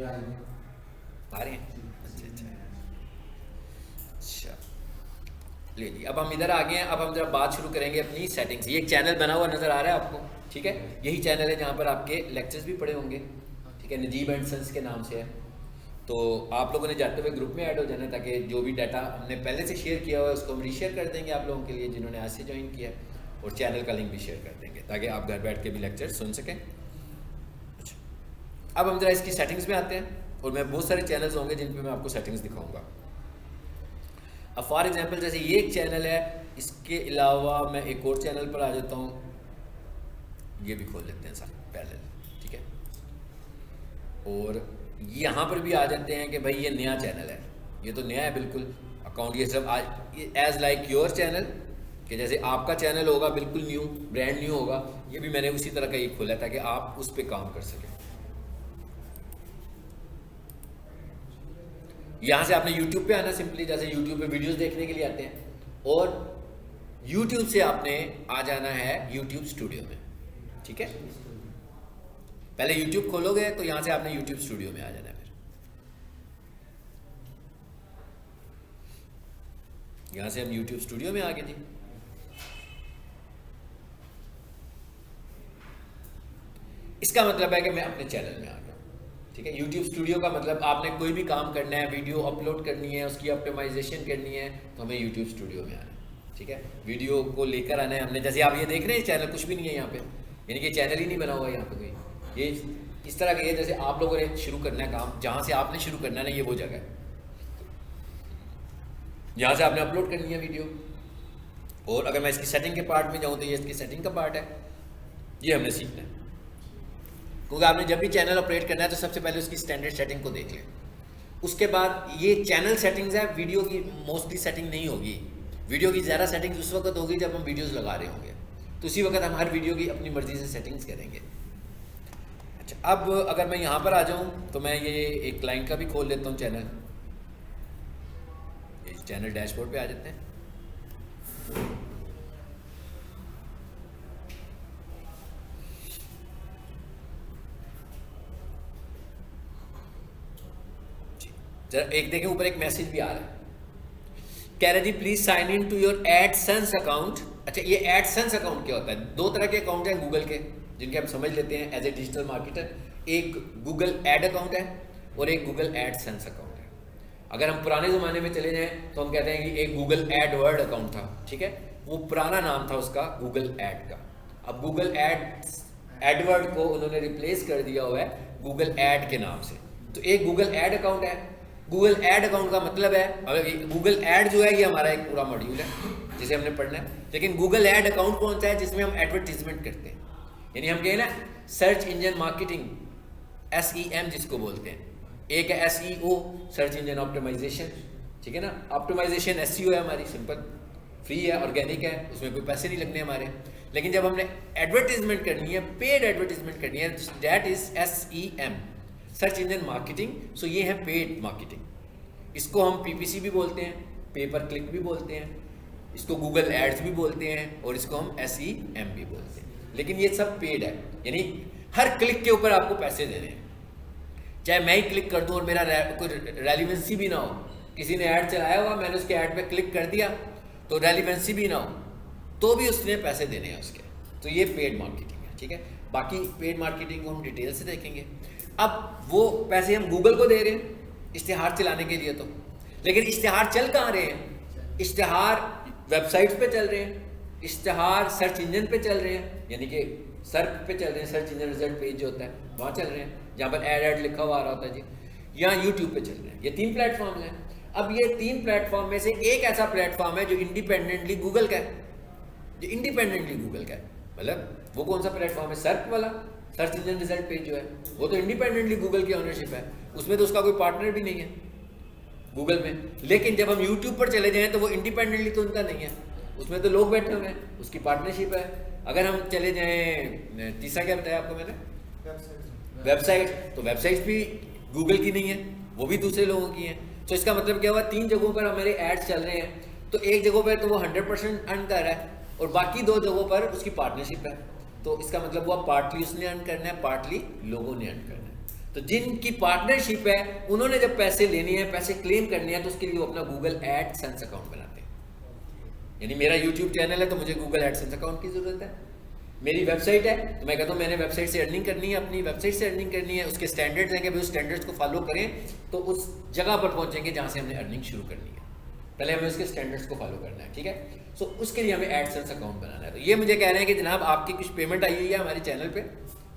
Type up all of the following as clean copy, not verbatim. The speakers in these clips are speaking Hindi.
आ रहे हैं? अच्छा, ले जी, अब हम इधर आ गए हैं। अब हम जरा बात शुरू करेंगे अपनी सेटिंग्स। ये एक चैनल बना हुआ नज़र आ रहा है आपको, ठीक है? यही चैनल है जहाँ पर आपके लेक्चर्स भी पड़े होंगे, ठीक है? नजीब एंड सन्स के नाम से है। तो आप लोगों ने जाते हुए ग्रुप में ऐड हो जाना, ताकि जो भी डाटा हमने पहले से शेयर किया हुआ है उसको हम रीशेयर कर देंगे आप लोगों के लिए जिन्होंने आज से ज्वाइन किया है, और चैनल का लिंक भी शेयर कर देंगे ताकि आप घर बैठ के भी लेक्चर सुन सकें। अच्छा, अब हम जरा इसकी सेटिंग्स में आते हैं, और मैं बहुत सारे चैनल्स होंगे जिन पे मैं आपको सेटिंग्स दिखाऊंगा। अब फॉर एग्जांपल जैसे ये एक चैनल है, इसके अलावा मैं एक और चैनल पर आ जाता हूँ, ये भी खोल लेते हैं साथ पैरेलल, ठीक है? और यहाँ पर भी आ जाते हैं कि भाई ये नया चैनल है, ये तो नया है बिल्कुल अकाउंट। ये सब आज एज लाइक योर चैनल, कि जैसे आपका चैनल होगा बिल्कुल न्यू, ब्रांड न्यू होगा, ये भी मैंने उसी तरह का ये खोला ताकि आप उस पर काम कर सकें। यहाँ से आपने YouTube पे आना सिंपली, जैसे YouTube पे वीडियोस देखने के लिए आते हैं, और YouTube से आपने आ जाना है YouTube स्टूडियो में, ठीक है? पहले YouTube खोलोगे तो यहाँ से आपने YouTube स्टूडियो में आ जाना है। फिर यहाँ से हम YouTube स्टूडियो में आ गए जी। इसका मतलब है कि मैं अपने चैनल में आ गया, ठीक है? YouTube स्टूडियो का मतलब आपने कोई भी काम करना है, वीडियो अपलोड करनी है, उसकी ऑप्टिमाइजेशन करनी है, तो हमें YouTube स्टूडियो में आना है, ठीक है? वीडियो को लेकर आना है हमने। जैसे आप ये देख रहे हैं चैनल कुछ भी नहीं है यहाँ पे, यानी कि चैनल ही नहीं बना हुआ यहाँ पे कोई। ये इस तरह के, जैसे आप लोगों ने शुरू करना है काम, जहाँ से आपने शुरू करना है ना, ये वो जगह है यहाँ से आपने अपलोड करनी है वीडियो। और अगर मैं इसकी सेटिंग के पार्ट में जाऊँ तो ये इसकी सेटिंग का पार्ट है, ये हमने सीखना है। क्योंकि आपने जब भी चैनल ऑपरेट करना है तो सबसे पहले उसकी स्टैंडर्ड सेटिंग को देख लें। उसके बाद ये चैनल सेटिंग्स है, वीडियो की मोस्टली सेटिंग नहीं होगी। वीडियो की ज़्यादा सेटिंग्स उस वक्त होगी जब हम वीडियोस लगा रहे होंगे, तो उसी वक्त हम हर वीडियो की अपनी मर्जी से सेटिंग्स करेंगे। अच्छा, अब अगर मैं यहाँ पर आ जाऊँ तो मैं ये एक क्लाइंट का भी खोल लेता हूँ चैनल। ये चैनल डैशबोर्ड पे आ जाते हैं। जरा एक देखें, ऊपर एक मैसेज भी आ रहा है, कह रहे जी please sign in to your AdSense account. अच्छा, ये एडसेंस अकाउंट क्या होता है? दो तरह के अकाउंट हैं गूगल के, जिनके हम समझ लेते हैं एज ए डिजिटल मार्केटर। एक गूगल एड अकाउंट है और एक गूगल एडसेंस अकाउंट है। अगर हम पुराने ज़माने में चले जाएं तो हम कहते हैं कि एक गूगल एडवर्ड अकाउंट था, ठीक है? वो पुराना नाम था उसका गूगल एड का। अब गूगल एडवर्ड को उन्होंने रिप्लेस कर दिया हुआ है गूगल एड के नाम से। तो एक गूगल एड अकाउंट है। गूगल एड अकाउंट का मतलब है, गूगल एड जो है ये हमारा एक पूरा मॉड्यूल है जिसे हमने पढ़ना है, लेकिन गूगल एड अकाउंट कौन सा है? जिसमें हम एडवर्टीजमेंट करते हैं, यानी हम कहें ना सर्च इंजन मार्केटिंग, SEM जिसको बोलते हैं। एक है SEO, सर्च इंजन ऑप्टिमाइजेशन, ठीक है ना? ऑप्टिमाइजेशन SEO है हमारी, सिंपल फ्री है, ऑर्गेनिक है, उसमें कोई पैसे नहीं लगने हमारे। लेकिन जब हमने एडवर्टीजमेंट करनी है, पेड एडवर्टीजमेंट करनी है, that is SEM, search engine marketing. So ये है पेड मार्केटिंग। इसको हम PPC भी बोलते हैं, पेपर क्लिक भी बोलते हैं, इसको गूगल एड्स भी बोलते हैं, और इसको हम SEM भी बोलते हैं। लेकिन ये सब पेड है, यानी हर क्लिक के ऊपर आपको पैसे देने हैं। चाहे मैं ही क्लिक कर दूं और मेरा कोई रेलिवेंसी भी ना हो, किसी ने ऐड चलाया हुआ, मैंने उसके ऐड पे क्लिक कर दिया तो रेलिवेंसी भी ना हो, तो भी उसने पैसे देने हैं उसके। तो ये पेड मार्केटिंग है, ठीक है? बाकी पेड मार्केटिंग को हम डिटेल से देखेंगे। अब वो पैसे हम गूगल को दे रहे हैं इश्तिहार चलाने के लिए, तो लेकिन इश्तिहार चल कहाँ रहे हैं? इश्तिहार वेबसाइट्स पे चल रहे हैं, इश्तिहार सर्च इंजन पे चल रहे हैं, यानी कि सर्च पे चल रहे हैं, सर्च इंजन रिजल्ट पेज जो होता है वहाँ चल रहे हैं, जहाँ पर एड लिखा हुआ आ रहा होता है जी। यहाँ यूट्यूब पे चल रहे हैं। ये 3 प्लेटफॉर्म हैं। अब ये 3 प्लेटफॉर्म में से एक ऐसा प्लेटफॉर्म है जो इंडिपेंडेंटली गूगल का है, जो इंडिपेंडेंटली गूगल का है। मतलब वो कौन सा प्लेटफॉर्म है? सर्च वाला, सर्च इंजन रिजल्ट पेज जो है, वो तो इंडिपेंडेंटली गूगल की ओनरशिप है, उसमें तो उसका कोई पार्टनर भी नहीं है गूगल में। लेकिन जब हम यूट्यूब पर चले जाएं तो वो इंडिपेंडेंटली तो उनका नहीं है, उसमें तो लोग बैठे हुए हैं, उसकी पार्टनरशिप है। अगर हम चले जाएं, तीसरा क्या बताया आपको मैंने? वेबसाइट। तो वेबसाइट भी गूगल की नहीं है, वो भी दूसरे लोगों की है। तो इसका मतलब क्या हुआ? 3 जगहों पर हमारे एड्स चल रहे हैं, तो एक जगह पर तो वो 100% अर्न कर रहा है और बाकी 2 जगहों पर उसकी पार्टनरशिप है। तो इसका मतलब हुआ पार्टली उसने अर्न करना है, पार्टली लोगों ने अर्न करना है। तो जिनकी पार्टनरशिप है उन्होंने जब पैसे लेने हैं, पैसे क्लेम करने हैं, तो उसके लिए वो अपना गूगल एडसेंस अकाउंट बनाते हैं। यानी मेरा यूट्यूब चैनल है तो मुझे गूगल एडसेंस अकाउंट की जरूरत है। मेरी वेबसाइट है तो मैं कहता हूँ मैंने वेबसाइट से अर्निंग करनी है, अपनी वेबसाइट से अर्निंग करनी है, उसके स्टैंडर्ड्स हैं कि भाई उस स्टैंडर्ड्स को फॉलो करें तो उस जगह पर पहुंचेंगे जहाँ से हमने अर्निंग शुरू करनी है। पहले हमें उसके स्टैंडर्ड्स को फॉलो करना है, ठीक है। सो उसके लिए हमें एडसेंस अकाउंट बनाना है। तो ये मुझे कह रहे हैं कि जनाब आपकी कुछ पेमेंट आई हुई है हमारे चैनल पे,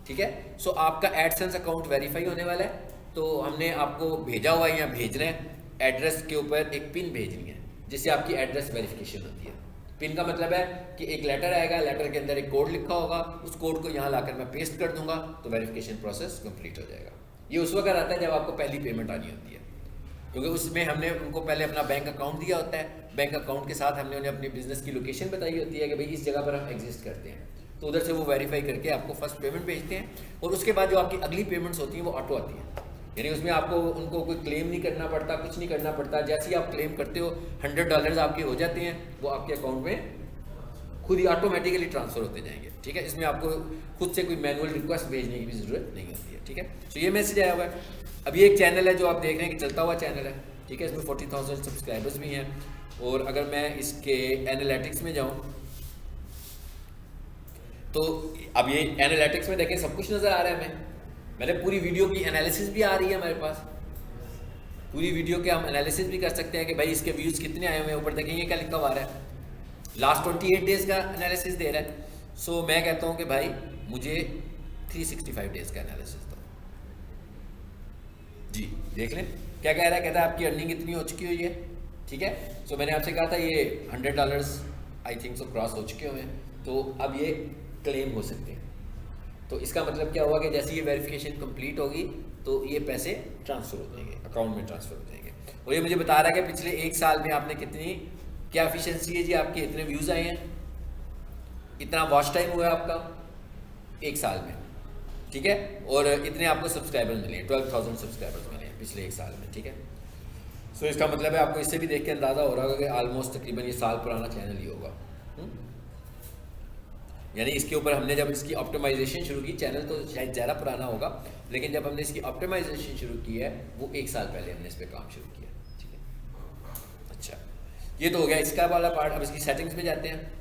ठीक है। सो आपका एडसेंस अकाउंट वेरीफाई होने वाला है, तो हमने आपको भेजा हुआ है या भेज रहे हैं, एड्रेस के ऊपर एक पिन भेजनी है जिससे आपकी एड्रेस वेरिफिकेशन होती है। पिन का मतलब है कि एक लेटर आएगा, लेटर के अंदर एक कोड लिखा होगा, उस कोड को यहाँ लाकर मैं पेस्ट कर दूंगा तो वेरिफिकेशन प्रोसेस कंप्लीट हो जाएगा। ये उस वक्त आता है जब आपको पहली पेमेंट आनी होती है, क्योंकि उसमें हमने उनको पहले अपना बैंक अकाउंट दिया होता है, बैंक अकाउंट के साथ हमने उन्हें अपनी बिजनेस की लोकेशन बताई होती है कि भाई इस जगह पर हम एग्जिस्ट करते हैं, तो उधर से वो वेरीफाई करके आपको फर्स्ट पेमेंट भेजते हैं। और उसके बाद जो आपकी अगली पेमेंट्स होती हैं वो ऑटो आती है, यानी उसमें आपको उनको कोई क्लेम नहीं करना पड़ता, कुछ नहीं करना पड़ता। जैसे ही आप क्लेम करते हो $100 आपके हो जाते हैं, वो आपके अकाउंट में खुद ही ऑटोमेटिकली ट्रांसफर होते जाएंगे, ठीक है। इसमें आपको खुद से कोई मैनुअल रिक्वेस्ट भेजने की भी ज़रूरत नहीं होती है, ठीक है। तो ये मैसेज आया हुआ है। अभी एक चैनल है जो आप देख रहे हैं कि चलता हुआ चैनल है, ठीक है। इसमें 40,000 सब्सक्राइबर्स भी हैं। और अगर मैं इसके एनालिटिक्स में जाऊँ तो अब ये एनालिटिक्स में देखें सब कुछ नज़र आ रहा है। मैंने पूरी वीडियो की एनालिसिस भी आ रही है हमारे पास, पूरी वीडियो के हम एनालिसिस भी कर सकते हैं कि भाई इसके व्यूज़ कितने आए हुए हैं। ऊपर देखेंगे क्या लिखा हुआ है, लास्ट 28 डेज़ का एनालिसिस दे रहा है। सो मैं कहता हूँ कि भाई मुझे 365 डेज़ का एनालिसिस दो जी। देख लें क्या कह रहा है, कहता है आपकी अर्निंग इतनी हो चुकी हुई है, ठीक है। सो मैंने आपसे कहा था ये $100 आई थिंक सो क्रॉस हो चुके हुए हैं, तो अब ये क्लेम हो सकते हैं। तो इसका मतलब क्या हुआ कि जैसे ये वेरिफिकेशन कंप्लीट होगी तो ये पैसे ट्रांसफ़र हो जाएंगे, अकाउंट में ट्रांसफ़र हो जाएंगे। और ये मुझे बता रहा है कि पिछले 1 साल में आपने कितनी क्या एफिशिएंसी है जी, आपके इतने व्यूज़ आए हैं, इतना वॉच टाइम हुआ है आपका 1 साल में, ठीक है। और इतने आपको सब्सक्राइबर मिले, 12,000 सब्सक्राइबर्स मिले हैं पिछले 1 साल में, ठीक है। सो इसका मतलब है आपको इससे भी देख के अंदाज़ा हो रहा होगा कि ऑलमोस्ट तकरीबन ये साल पुराना चैनल ही होगा। यानी इसके ऊपर हमने जब इसकी ऑप्टिमाइजेशन शुरू की, चैनल तो शायद ज़्यादा पुराना होगा, लेकिन जब हमने इसकी ऑप्टिमाइजेशन शुरू की है वो 1 साल पहले हमने इस पर काम शुरू किया, ठीक है। अच्छा, ये तो हो गया इसका वाला पार्ट। अब इसकी सेटिंग्स में जाते हैं।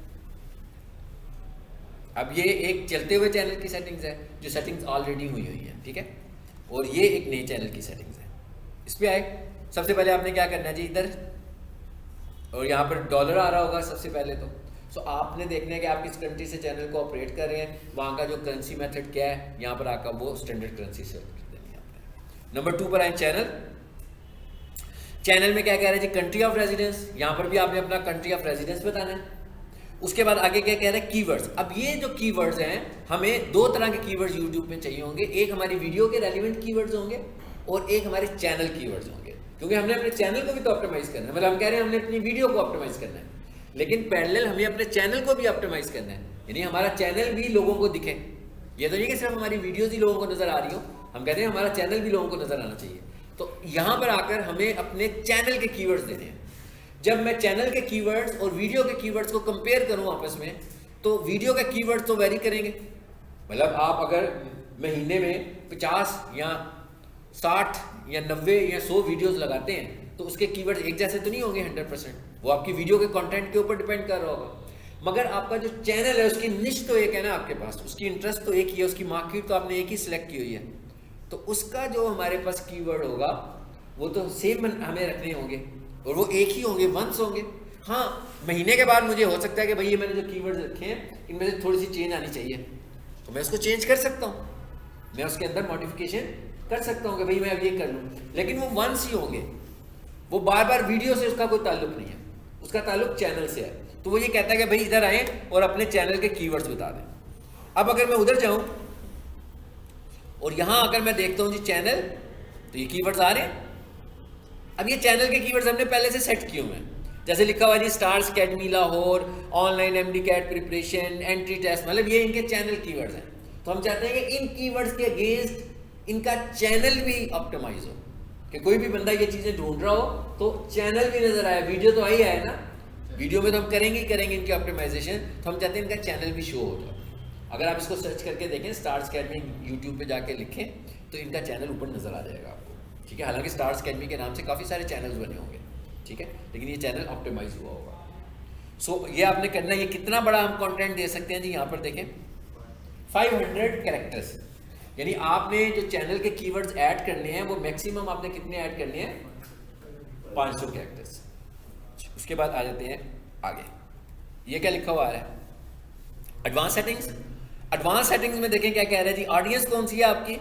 अब ये एक चलते हुए चैनल की सेटिंग्स है, जो सेटिंग्स ऑलरेडी हुई है, ठीक है। और ये एक नए चैनल की सेटिंग्स है। इस पर आए, सबसे पहले आपने क्या करना है जी, इधर और यहाँ पर डॉलर आ रहा होगा सबसे पहले तो। सो आपने देखना है कि आप किस कंट्री से चैनल को ऑपरेट कर रहे हैं, वहाँ का जो करेंसी मेथड क्या है, यहाँ पर आकर वो स्टैंडर्ड करेंसी से देनी है आपने। नंबर 2 पर आए चैनल। चैनल में क्या कह रहा है जी, कंट्री ऑफ रेजिडेंस। यहाँ पर भी आपने अपना कंट्री ऑफ रेजिडेंस बताना है। उसके बाद आगे क्या कह रहा है, कीवर्ड्स। अब ये जो कीवर्ड्स हैं, हमें 2 तरह के कीवर्ड्स यूट्यूब में चाहिए होंगे। एक हमारी वीडियो के रेलिवेंट कीवर्ड्स होंगे और एक हमारे चैनल कीवर्ड्स होंगे, क्योंकि हमने अपने चैनल को भी तो ऑप्टिमाइज करना है। मतलब हम कह रहे हैं हमने अपनी वीडियो को ऑप्टिमाइज करना है, लेकिन पैरेलल हमें अपने चैनल को भी ऑप्टिमाइज करना है, यानी हमारा चैनल भी लोगों को दिखे। ये तो नहीं कि सिर्फ हमारी वीडियोस ही लोगों को नजर आ रही हो, हम कहते हैं हमारा चैनल भी लोगों को नजर आना चाहिए। तो यहाँ पर आकर हमें अपने चैनल के कीवर्ड्स देने हैं। जब मैं चैनल के कीवर्ड्स और वीडियो के कीवर्ड्स को कंपेयर करूँ आपस में, तो वीडियो के कीवर्ड्स तो वेरी करेंगे। मतलब आप अगर महीने में 50 या 60 या 90 या 100 वीडियोस लगाते हैं तो उसके कीवर्ड्स एक जैसे तो नहीं होंगे 100%, वो आपकी वीडियो के कंटेंट के ऊपर डिपेंड कर रहा होगा। मगर आपका जो चैनल है उसकी निश तो एक है ना आपके पास, उसकी इंटरेस्ट तो एक ही है, उसकी मार्केट तो आपने एक ही सिलेक्ट की हुई है, तो उसका जो हमारे पास कीवर्ड होगा वो तो सेम हमें रखने होंगे और वो एक ही होंगे, वंस होंगे। हाँ, महीने के बाद मुझे हो सकता है कि भाई ये मैंने जो कीवर्ड्स रखे हैं इनमें से थोड़ी सी चेंज आनी चाहिए, तो मैं उसको चेंज कर सकता हूँ, मैं उसके अंदर मॉडिफिकेशन कर सकता हूँ कि भाई मैं अब ये कर लूँ, लेकिन वो वंस ही होंगे, वो बार बार वीडियो से उसका कोई ताल्लुक नहीं है, उसका ताल्लुक चैनल से है। तो वो ये कहता है कि भाई इधर आए और अपने चैनल के कीवर्ड्स बता दें। अब अगर मैं उधर जाऊं और यहां अगर मैं देखता हूं जी चैनल, तो ये कीवर्ड्स आ रहे हैं। अब ये चैनल के कीवर्ड्स हमने पहले से सेट किए हुए हैं, जैसे लिखा हुआ G stars academy Lahore, online MD CAT preparation, entry test, मतलब ये इनके चैनल कीवर्ड्स हैं। तो हम चाहते हैं कि इन कीवर्ड्स के अगेंस्ट इनका चैनल भी ऑप्टिमाइज हो, कि कोई भी बंदा ये चीज़ें ढूंढ रहा हो तो चैनल भी नजर आए। वीडियो तो आई है ना, वीडियो में तो हम करेंगे ही करेंगे इनकी ऑप्टिमाइजेशन, तो हम चाहते हैं इनका चैनल भी शो हो जाए। अगर आप इसको सर्च करके देखें, स्टार्स अकेडमी यूट्यूब पे जाके लिखें तो इनका चैनल ऊपर नज़र आ जाएगा आपको, ठीक है। हालांकि स्टार्स अकेडमी के नाम से काफ़ी सारे चैनल्स बने होंगे, ठीक है, लेकिन ये चैनल ऑप्टिमाइज हुआ होगा। सो ये आपने करना है। ये कितना बड़ा हम कंटेंट दे सकते हैं जी, यहाँ पर देखें 500 कैरेक्टर्स, यानी आपने जो चैनल के कीवर्ड्स ऐड करने हैं वो मैक्सिमम आपने कितने ऐड करने हैं, 500 कैरेक्टर्स। उसके बाद आ जाते हैं आगे, ये क्या लिखा हुआ है, एडवांस सेटिंग्स। एडवांस सेटिंग्स में देखें क्या कह रहा है जी, ऑडियंस कौन सी है आपकी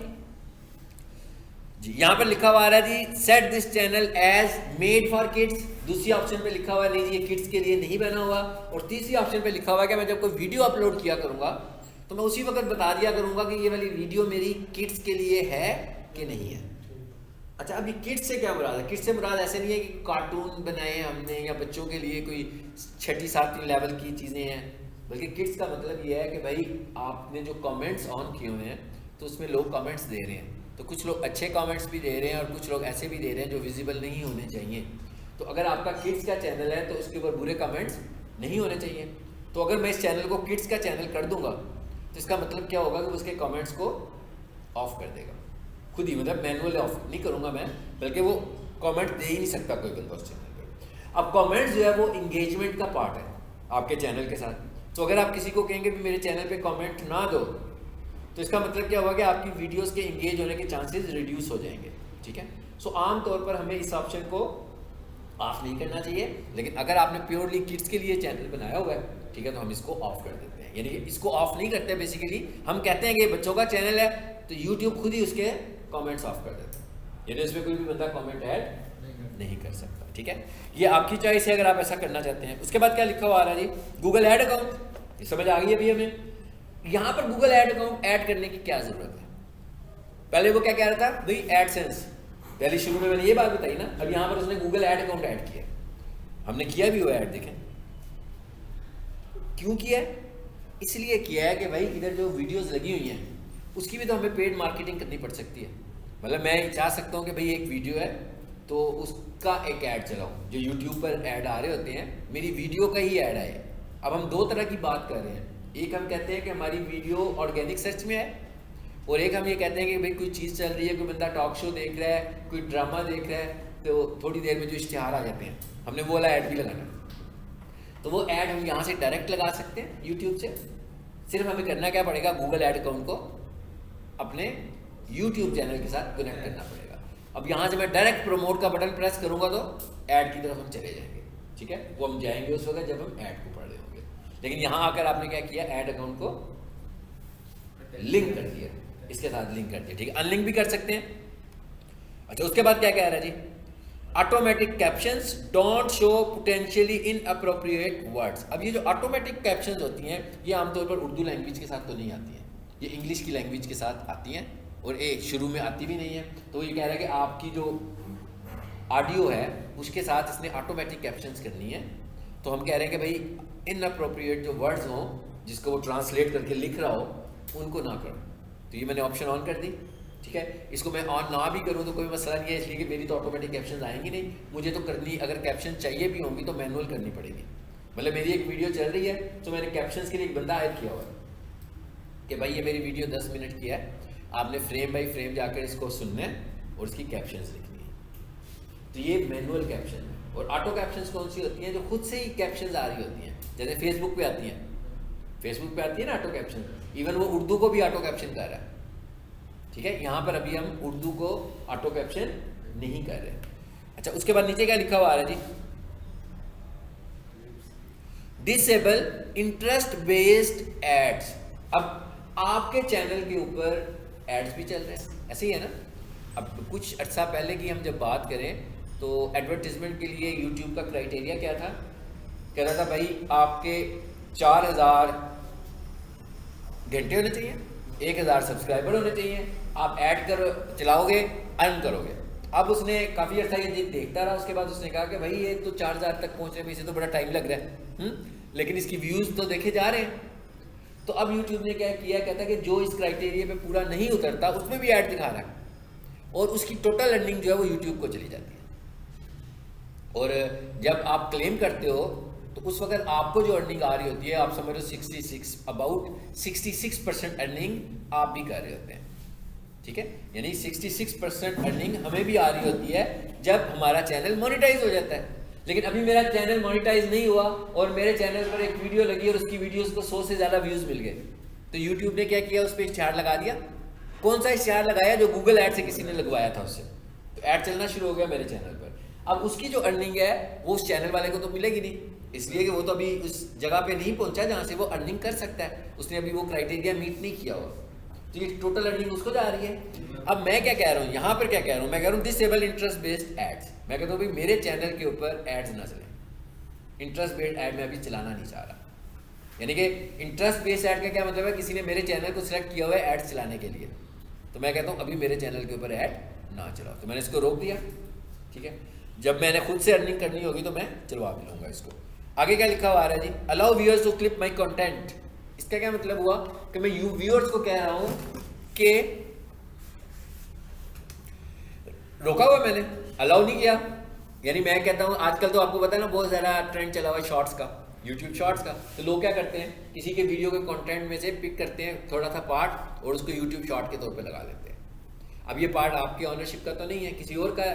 जी, यहाँ पर लिखा हुआ आ रहा है जी set this channel as made for kids. दूसरी ऑप्शन पे लिखा हुआ है नहीं जी ये किड्स के लिए नहीं बना हुआ। और तीसरी ऑप्शन पे लिखा हुआ है कि मैं जब कोई वीडियो अपलोड किया करूंगा तो मैं उसी वक्त बता दिया करूंगा कि ये वाली वीडियो मेरी किड्स के लिए है कि नहीं है। अच्छा, अब ये किड्स से क्या मुराद है? किड्स से मुराद ऐसे नहीं है कि कार्टून बनाए हैं हमने या बच्चों के लिए कोई 6ठी 7वीं लेवल की चीज़ें हैं, बल्कि किड्स का मतलब ये है कि भाई आपने जो कमेंट्स ऑन किए हुए हैं तो उसमें लोग कमेंट्स दे रहे हैं, तो कुछ लोग अच्छे कमेंट्स भी दे रहे हैं और कुछ लोग ऐसे भी दे रहे हैं जो विजिबल नहीं होने चाहिए। तो अगर आपका किड्स का चैनल है तो उसके ऊपर बुरे कमेंट्स नहीं होने चाहिए। तो अगर मैं इस चैनल को किड्स का चैनल कर दूंगा तो इसका मतलब क्या होगा कि उसके कमेंट्स को ऑफ कर देगा खुद ही, मतलब मैनुअली ऑफ नहीं करूंगा मैं, बल्कि वो कमेंट दे ही नहीं सकता कोई बंदा उस चैनल पर। अब कमेंट्स जो है वो इंगेजमेंट का पार्ट है आपके चैनल के साथ। तो अगर आप किसी को कहेंगे भी मेरे चैनल पे कमेंट ना दो तो इसका मतलब क्या होगा कि आपकी वीडियोस के इंगेज होने के चांसेस रिड्यूस हो जाएंगे, ठीक है। सो आम तौर पर हमें इस ऑप्शन को ऑफ नहीं करना चाहिए, लेकिन अगर आपने प्योरली किड्स के लिए चैनल बनाया हुआ है, ठीक है, तो हम इसको ऑफ कर देते हैं। यानी इसको ऑफ नहीं करते, बेसिकली हम कहते हैं कि बच्चों का चैनल है तो यूट्यूब खुद ही उसके कमेंट्स ऑफ कर देते हैं, यानी उसमें कोई भी बंदा कमेंट ऐड नहीं कर सकता, ठीक है। ये आपकी चॉइस है अगर आप ऐसा करना चाहते हैं। उसके बाद क्या लिखा हुआ आ रहा है जी, गूगल ऐड अकाउंट। ये समझ आ गई है अभी हमें। यहाँ पर गूगल ऐड अकाउंट ऐड करने की क्या जरूरत है? पहले वो क्या कह रहा था भाई एडसेंस, पहले शुरू में मैंने ये बात बताई ना। अब यहाँ पर उसने गूगल ऐड अकाउंट ऐड किया, हमने किया भी वो ऐड, देखें क्यों किया है। इसलिए किया है कि भाई इधर जो वीडियोस लगी हुई हैं उसकी भी तो हमें पेड मार्केटिंग करनी पड़ सकती है। मतलब मैं चाह सकता हूँ कि भाई एक वीडियो है तो उसका एक ऐड चलाऊँ, जो यूट्यूब पर ऐड आ रहे होते हैं मेरी वीडियो का ही ऐड आए। अब हम दो तरह की बात कर रहे हैं, एक हम कहते हैं कि हमारी वीडियो ऑर्गेनिक सर्च में है, और एक हम ये कहते हैं कि भाई कोई चीज़ चल रही है, कोई बंदा टॉक शो देख रहा है, कोई ड्रामा देख रहा है, तो थोड़ी देर में जो इश्तिहार आ जाते हैं हमने वो वाला ऐड भी लगाना। तो वो ऐड हम यहाँ से डायरेक्ट लगा सकते हैं यूट्यूब से। सिर्फ हमें करना क्या पड़ेगा, गूगल ऐड अकाउंट को अपने यूट्यूब चैनल के साथ कनेक्ट करना पड़ेगा। अब यहाँ से मैं डायरेक्ट प्रमोट का बटन प्रेस करूँगा तो ऐड की तरफ हम चले जाएंगे, ठीक है। वो हम जाएंगे उस वक्त जब हम ऐड को पढ़ रहे होंगे। लेकिन यहाँ आकर आपने क्या किया, ऐड अकाउंट को लिंक कर दिया, इसके साथ लिंक कर दिया, ठीक है। अनलिंक भी कर सकते हैं। अच्छा, उसके बाद क्या कह रहा है जी, automatic captions don't show potentially inappropriate words. अब ये जो ऑटोमेटिक कैप्शंस होती हैं ये आमतौर पर उर्दू लैंग्वेज के साथ तो नहीं आती हैं, ये इंग्लिश की लैंग्वेज के साथ आती हैं, और एक शुरू में आती भी नहीं है। तो ये कह रहा है कि आपकी जो ऑडियो है उसके साथ इसने ऑटोमेटिक कैप्शंस करनी है। तो हम कह रहे हैं कि भाई इनअप्रोप्रिएट जो वर्ड्स हों जिसको वो ट्रांसलेट करके लिख रहा हो उनको ना करो। तो ये मैंने ऑप्शन ऑन कर दी, ठीक है। इसको मैं ऑन ना भी करूँ तो कोई मसला नहीं है, इसलिए कि मेरी तो ऑटोमेटिक कैप्शंस आएंगी नहीं, मुझे तो करनी, अगर कैप्शन चाहिए भी होंगी तो मैनुअल करनी पड़ेगी। मतलब मेरी एक वीडियो चल रही है तो मैंने कैप्शंस के लिए एक बंदा ऐड किया हुआ है कि भाई ये मेरी वीडियो 10 मिनट की है, आपने फ्रेम बाई फ्रेम जाकर इसको सुनना है और इसकी कैप्शंस लिखनी है। तो ये मैनुअल कैप्शन है। और ऑटो कैप्शंस कौन सी होती हैं, जो खुद से ही कैप्शंस आ रही होती हैं, जैसे फेसबुक पे आती हैं, फेसबुक पे आती है ना ऑटो कैप्शन, इवन वो उर्दू को भी ऑटो कैप्शन कर रहा है, ठीक है। यहाँ पर अभी हम उर्दू को ऑटो कैप्शन नहीं कर रहे। अच्छा, उसके बाद नीचे क्या लिखा हुआ आ रहा है जी, डिसेबल इंटरेस्ट बेस्ड एड्स। अब आपके चैनल के ऊपर एड्स भी चल रहे हैं, ऐसे ही है ना। अब कुछ अर्सा पहले की हम जब बात करें तो एडवर्टीजमेंट के लिए यूट्यूब का क्राइटेरिया क्या था, कह रहा था भाई आपके 4000 घंटे होने चाहिए, 1000 सब्सक्राइबर होने चाहिए, आप ऐड करो चलाओगे अर्न करोगे। अब उसने काफ़ी अर्सा ये देखता रहा, उसके बाद उसने कहा कि भाई ये तो 4000 तक पहुँचने में इसे तो बड़ा टाइम लग रहा है, लेकिन इसकी व्यूज़ तो देखे जा रहे हैं। तो अब यूट्यूब ने क्या किया, कहता है कि जो इस क्राइटेरिया पे पूरा नहीं उतरता उसमें भी ऐड दिखा रहा है, और उसकी टोटल अर्निंग जो है वो यूट्यूब को चली जाती है। और जब आप क्लेम करते हो तो उस वक्त आपको जो अर्निंग आ रही होती है, आप समझ लो 66 अबाउट 66% अर्निंग आप भी कर रहे होते हैं, ठीक है, यानी 66% अर्निंग हमें भी आ रही होती है जब हमारा चैनल मोनेटाइज हो जाता है। लेकिन अभी मेरा चैनल मोनेटाइज नहीं हुआ और मेरे चैनल पर एक वीडियो लगी और उसकी वीडियोस को 100 से ज़्यादा व्यूज़ मिल गए, तो यूट्यूब ने क्या किया, उस पर इश्तिहार लगा दिया। कौन सा इश्तिहार लगाया? जो गूगल ऐड से किसी ने लगवाया था उससे, तो ऐड चलना शुरू हो गया मेरे चैनल पर। अब उसकी जो अर्निंग है वो उस चैनल वाले को तो मिलेगी नहीं, इसलिए कि वो तो अभी उस जगह पे नहीं पहुंचा जहाँ से वो अर्निंग कर सकता है, उसने अभी वो क्राइटेरिया मीट नहीं किया हुआ, तो ये टोटल अर्निंग उसको जा रही है। अब मैं क्या कह रहा हूँ यहाँ पर, क्या कह रहा हूँ मैं, कह रहा हूँ डिसेबल इंटरेस्ट बेस्ड एड्स। मैं कहता हूँ भाई मेरे चैनल के ऊपर एड्स ना चले, इंटरेस्ट बेस्ड ऐड मैं अभी चलाना नहीं चाह रहा। यानी कि इंटरेस्ट बेस्ड ऐड का क्या मतलब है, किसी ने मेरे चैनल को सिलेक्ट किया हुआ है ऐड चलाने के लिए, तो मैं कहता हूँ अभी मेरे चैनल के ऊपर ऐड ना चलाओ, तो मैंने इसको रोक दिया। ठीक है, जब मैंने खुद से अर्निंग करनी होगी तो मैं चलवा भी लूँगा इसको। आगे क्या लिखा हुआ आ रहा है जी, allow viewers to clip my content. इसका क्या मतलब हुआ कि मैं व्यूअर्स को कह रहा हूँ कि रोका हुआ मैंने, अलाउ नहीं किया। यानी मैं कहता हूँ आजकल तो आपको पता है ना बहुत ज़्यादा ट्रेंड चला हुआ है शॉर्ट्स का, यूट्यूब शॉर्ट्स का, तो लोग क्या करते हैं किसी के वीडियो के कंटेंट में से पिक करते हैं थोड़ा सा पार्ट और उसको यूट्यूब शॉर्ट के तौर पे लगा लेते हैं। अब ये पार्ट आपकी ऑनरशिप का तो नहीं है, किसी और का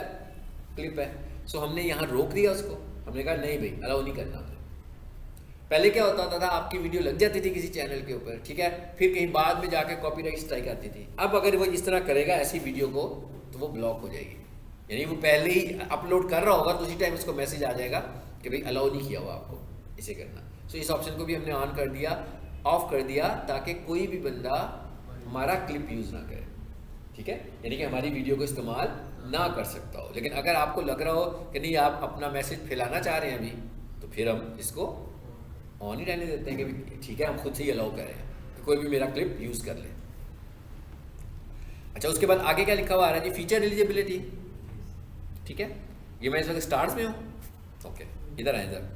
क्लिप है, सो हमने यहाँ रोक दिया उसको। हमने कहा नहीं भाई अलाउ नहीं करना हमने। पहले क्या होता था, आपकी वीडियो लग जाती थी किसी चैनल के ऊपर, ठीक है, फिर कहीं बाद में जाके कॉपीराइट स्ट्राइक आती थी। अब अगर वो इस तरह करेगा ऐसी वीडियो को तो वो ब्लॉक हो जाएगी। यानी वो पहले ही अपलोड कर रहा होगा तो उसी टाइम उसको मैसेज आ जाएगा कि भाई अलाउ नहीं किया हुआ आपको इसे करना। सो इस ऑप्शन को भी हमने ऑन कर दिया, ऑफ कर दिया, ताकि कोई भी बंदा हमारा क्लिप यूज़ ना करे। ठीक है, यानी कि हमारी वीडियो को इस्तेमाल ना कर सकता हो। लेकिन अगर आपको लग रहा हो कि नहीं आप अपना मैसेज फैलाना चाह रहे हैं अभी, तो फिर हम इसको ऑन ही रहने देते हैं कि ठीक है हम खुद से ही अलाउ करें कि कोई भी मेरा क्लिप यूज़ कर ले। अच्छा, उसके बाद आगे क्या लिखा हुआ आ रहा है जी, फीचर एलिजिबिलिटी। ठीक है, ये मैं इस वक्त स्टार्स में हूँ। ओके, इधर आए इधर।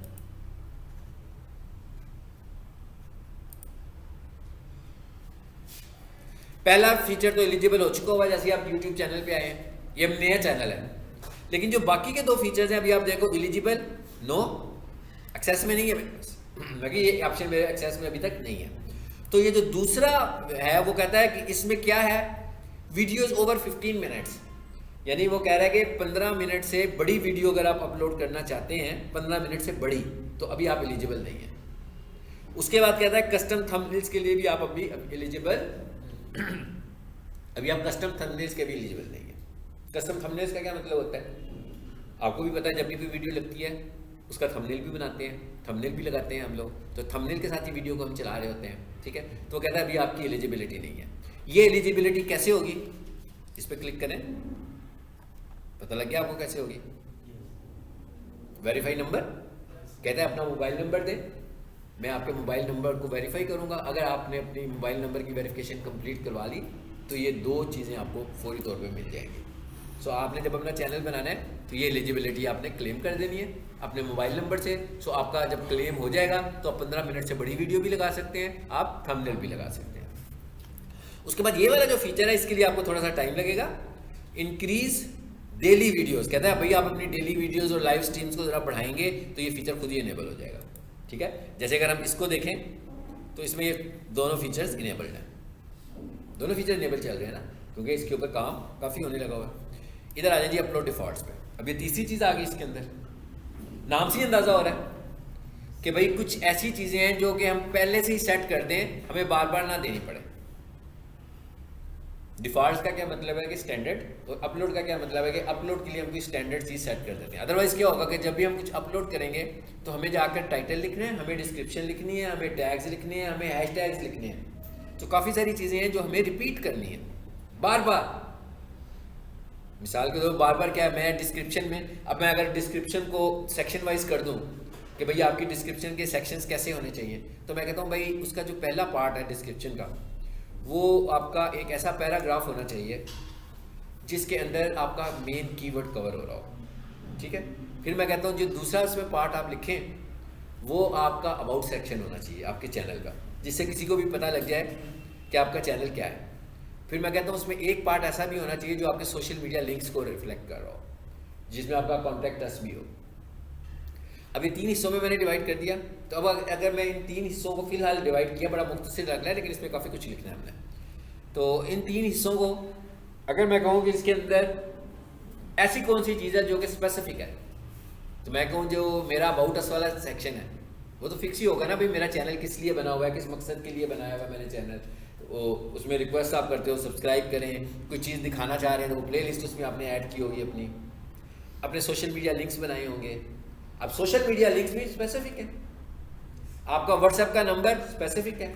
पहला फीचर तो एलिजिबल हो चुका हुआ जैसे आप YouTube चैनल पे आए हैं, ये नया चैनल है। लेकिन जो बाकी के दो फीचर्स हैं अभी आप देखो, एलिजिबल, नो, एक्सेस में नहीं है मेरे पास, बाकी ये ऑप्शन मेरे एक्सेस में अभी तक नहीं है। तो ये जो दूसरा है वो कहता है कि इसमें क्या है, वीडियोस ओवर 15 मिनट्स, यानी वो कह रहा है कि 15 मिनट से बड़ी वीडियो अगर आप अपलोड करना चाहते हैं, 15 मिनट से बड़ी, तो अभी आप एलिजिबल नहीं है। उसके बाद कहता है कस्टम थंबनेल्स के लिए भी आप अभी एलिजिबल अभी आप कस्टम थंबनेल्स के भी एलिजिबल नहीं है। कस्टम थंबनेल्स का क्या मतलब होता है, आपको भी पता है, जब भी कोई वीडियो लगती है उसका थंबनेल भी बनाते हैं, थंबनेल भी लगाते हैं हम लोग, तो थंबनेल के साथ ही वीडियो को हम चला रहे होते हैं। ठीक है, तो कहता है अभी आपकी एलिजिबिलिटी नहीं है। ये एलिजिबिलिटी कैसे होगी, इस पर क्लिक करें, पता लग गया आपको कैसे होगी। वेरीफाई नंबर कहता है अपना मोबाइल नंबर दे, मैं आपके मोबाइल नंबर को वेरीफाई करूंगा। अगर आपने अपनी मोबाइल नंबर की वेरिफिकेशन कंप्लीट करवा ली तो ये दो चीज़ें आपको फौरी तौर पे मिल जाएंगी। सो आपने जब अपना चैनल बनाना है तो ये एलिजिबिलिटी आपने क्लेम कर देनी है अपने मोबाइल नंबर से। सो आपका जब क्लेम हो जाएगा तो आप 15 मिनट से बड़ी वीडियो भी लगा सकते हैं, आप थंबनेल भी लगा सकते हैं। उसके बाद ये वाला जो फीचर है इसके लिए आपको थोड़ा सा टाइम लगेगा, इंक्रीज डेली वीडियोस। कहता है भाई आप अपनी डेली वीडियोस और लाइव स्ट्रीम्स को ज़रा बढ़ाएंगे तो ये फीचर खुद ही इनेबल हो जाएगा। ठीक है, जैसे अगर हम इसको देखें तो इसमें ये दोनों फीचर्स इनेबल्ड हैं, दोनों फीचर इनेबल चल रहे हैं ना, क्योंकि इसके ऊपर काम काफ़ी होने लगा हुआ है। इधर आ जाए जी अपलोड डिफॉल्ट्स पे। अब ये तीसरी चीज़ आ गई इसके अंदर, नाम से ही अंदाज़ा हो रहा है कि भाई कुछ ऐसी चीज़ें हैं जो कि हम पहले से ही सेट कर दें, हमें बार बार ना देनी पड़े। डिफॉल्ट का क्या मतलब है कि स्टैंडर्ड, और अपलोड का क्या मतलब है कि अपलोड के लिए हम कोई स्टैंडर्ड चीज़ सेट कर देते हैं। अदरवाइज क्या होगा कि जब भी हम कुछ अपलोड करेंगे तो हमें जाकर टाइटल लिखना है, हमें डिस्क्रिप्शन लिखनी है, हमें टैग्स लिखने हैं, हमें हैशटैग्स लिखने हैं, तो काफ़ी सारी चीज़ें हैं जो हमें रिपीट करनी है बार बार। मिसाल के तौर बार बार क्या है, मैं डिस्क्रिप्शन में, अब मैं अगर डिस्क्रिप्शन को सेक्शन वाइज कर दूँ कि भाई आपकी डिस्क्रिप्शन के सेक्शंस कैसे होने चाहिए, तो मैं कहता हूँ भाई उसका जो पहला पार्ट है डिस्क्रिप्शन का, वो आपका एक ऐसा पैराग्राफ होना चाहिए जिसके अंदर आपका मेन कीवर्ड कवर हो रहा हो। ठीक है, फिर मैं कहता हूँ जो दूसरा उसमें पार्ट आप लिखें वो आपका अबाउट सेक्शन होना चाहिए आपके चैनल का, जिससे किसी को भी पता लग जाए कि आपका चैनल क्या है। फिर मैं कहता हूँ उसमें एक पार्ट ऐसा भी होना चाहिए जो आपके सोशल मीडिया लिंक्स को रिफ्लेक्ट कर रहा हो, जिसमें आपका कॉन्टैक्ट अस भी हो। अब ये 3 हिस्सों में मैंने डिवाइड कर दिया, तो अब अगर मैं इन 3 हिस्सों को फिलहाल डिवाइड किया, बड़ा मुख्तसर लग रहा है लेकिन इसमें काफ़ी कुछ लिखना है हमने। तो इन 3 हिस्सों को अगर मैं कहूँ कि इसके अंदर ऐसी कौन सी चीज़ है जो कि स्पेसिफिक है, तो मैं कहूँ जो मेरा अबाउट अस वाला सेक्शन है वो तो फिक्स ही होगा ना भाई, मेरा चैनल किस लिए बना हुआ है, किस मकसद के लिए बनाया हुआ है मैंने चैनल, वो उसमें रिक्वेस्ट आप करते हो सब्सक्राइब करें, कोई चीज़ दिखाना चाह रहे हैं तो वो प्ले लिस्ट उसमें आपने ऐड की होगी अपनी, अपने सोशल मीडिया लिंक्स बनाए होंगे। अब सोशल मीडिया लिंक्स भी स्पेसिफिक है, आपका व्हाट्सएप का नंबर स्पेसिफिक है,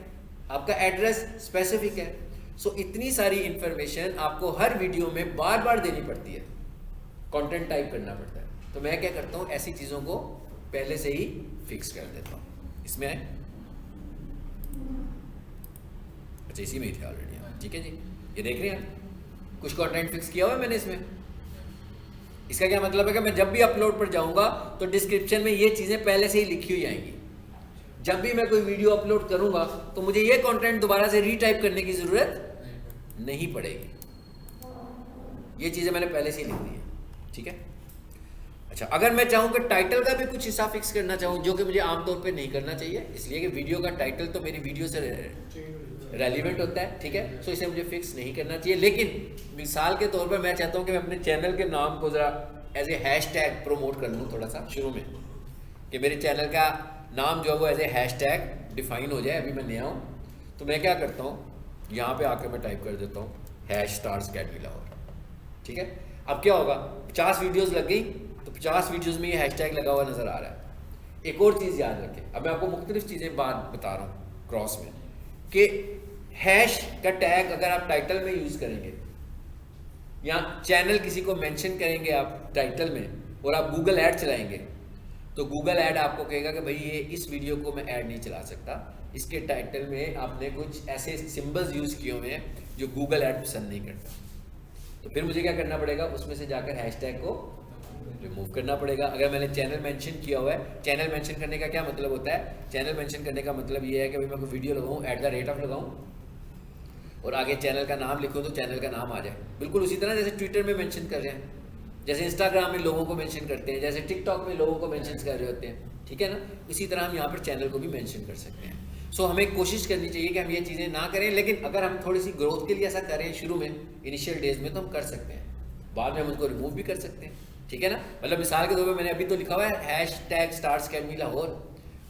आपका एड्रेस स्पेसिफिक है। सो इतनी सारी इंफॉर्मेशन आपको हर वीडियो में बार बार देनी पड़ती है, कंटेंट टाइप करना पड़ता है। तो मैं क्या करता हूँ, ऐसी चीज़ों को पहले से ही फिक्स कर देता हूँ। इसमें अच्छा इसी में ही थे ऑलरेडी, ठीक है जी, ये देख रहे हैं कुछ कंटेंट फिक्स किया हुआ है मैंने इसमें। इसका क्या मतलब है कि मैं जब भी अपलोड पर जाऊंगा तो डिस्क्रिप्शन में ये चीज़ें पहले से ही लिखी हुई आएंगी। जब भी मैं कोई वीडियो अपलोड करूंगा तो मुझे ये कंटेंट दोबारा से रीटाइप करने की ज़रूरत नहीं पड़ेगी, ये चीज़ें मैंने पहले से ही लिख दी है, ठीक है। अच्छा, अगर मैं चाहूँ कि टाइटल का भी कुछ हिस्सा फिक्स करना चाहूँ, जो कि मुझे आमतौर पे नहीं करना चाहिए, इसलिए कि वीडियो का टाइटल तो मेरी वीडियो से रेलिवेंट होता है, ठीक है, सो इसे मुझे फिक्स नहीं करना चाहिए। लेकिन मिसाल के तौर पर मैं चाहता हूँ कि मैं अपने चैनल के नाम को ज़रा एज ए हैशटैग प्रोमोट कर लूँ थोड़ा सा शुरू में, कि मेरे चैनल का नाम जो है वो एज ए हैशटैग डिफाइन हो जाए। अभी मैं नया हूँ तो मैं क्या करता हूँ, यहाँ पे आकर मैं टाइप कर देता हूँ #StarsAcademy Lahore, ठीक है। अब क्या होगा, 50 वीडियोज़ लग गई तो 50 वीडियोज़ में ये हैशटैग लगा हुआ नज़र आ रहा है। एक और चीज़ याद रखें, अब मैं आपको मुख्तलिफ चीज़ें बात बता रहा हूँ क्रॉस में, कि हैश का टैग अगर आप टाइटल में यूज़ करेंगे या चैनल किसी को मेंशन करेंगे आप टाइटल में और आप गूगल ऐड चलाएंगे, तो गूगल ऐड आपको कहेगा कि भाई ये इस वीडियो को मैं ऐड नहीं चला सकता, इसके टाइटल में आपने कुछ ऐसे सिंबल्स यूज़ किए हुए हैं जो गूगल ऐड पसंद नहीं करता। तो फिर मुझे क्या करना पड़ेगा, उसमें से जाकर हैशटैग को रिमूव करना पड़ेगा। अगर मैंने चैनल मेंशन किया हुआ है, चैनल मेंशन करने का क्या मतलब होता है, चैनल मेंशन करने का मतलब ये है कि भाई मैं कोई वीडियो लगाऊँ @ लगाऊँ और आगे चैनल का नाम लिखूँ तो चैनल का नाम आ जाए, बिल्कुल उसी तरह जैसे ट्विटर में मेंशन कर रहे हैं, जैसे इंस्टाग्राम में लोगों को मेंशन करते हैं, जैसे टिकटॉक में लोगों को मेंशन कर रहे होते हैं, ठीक है ना। इसी तरह हम यहाँ पर चैनल को भी मेंशन कर सकते हैं। सो हमें कोशिश करनी चाहिए कि हम ये चीज़ें ना करें, लेकिन अगर हम थोड़ी सी ग्रोथ के लिए ऐसा करें शुरू में इनिशियल डेज में तो हम कर सकते हैं, बाद में हम उसको रिमूव भी कर सकते हैं, ठीक है ना। मतलब मिसाल के तौर पर मैंने अभी तो लिखा हुआ है #StarsAcademy Lahore,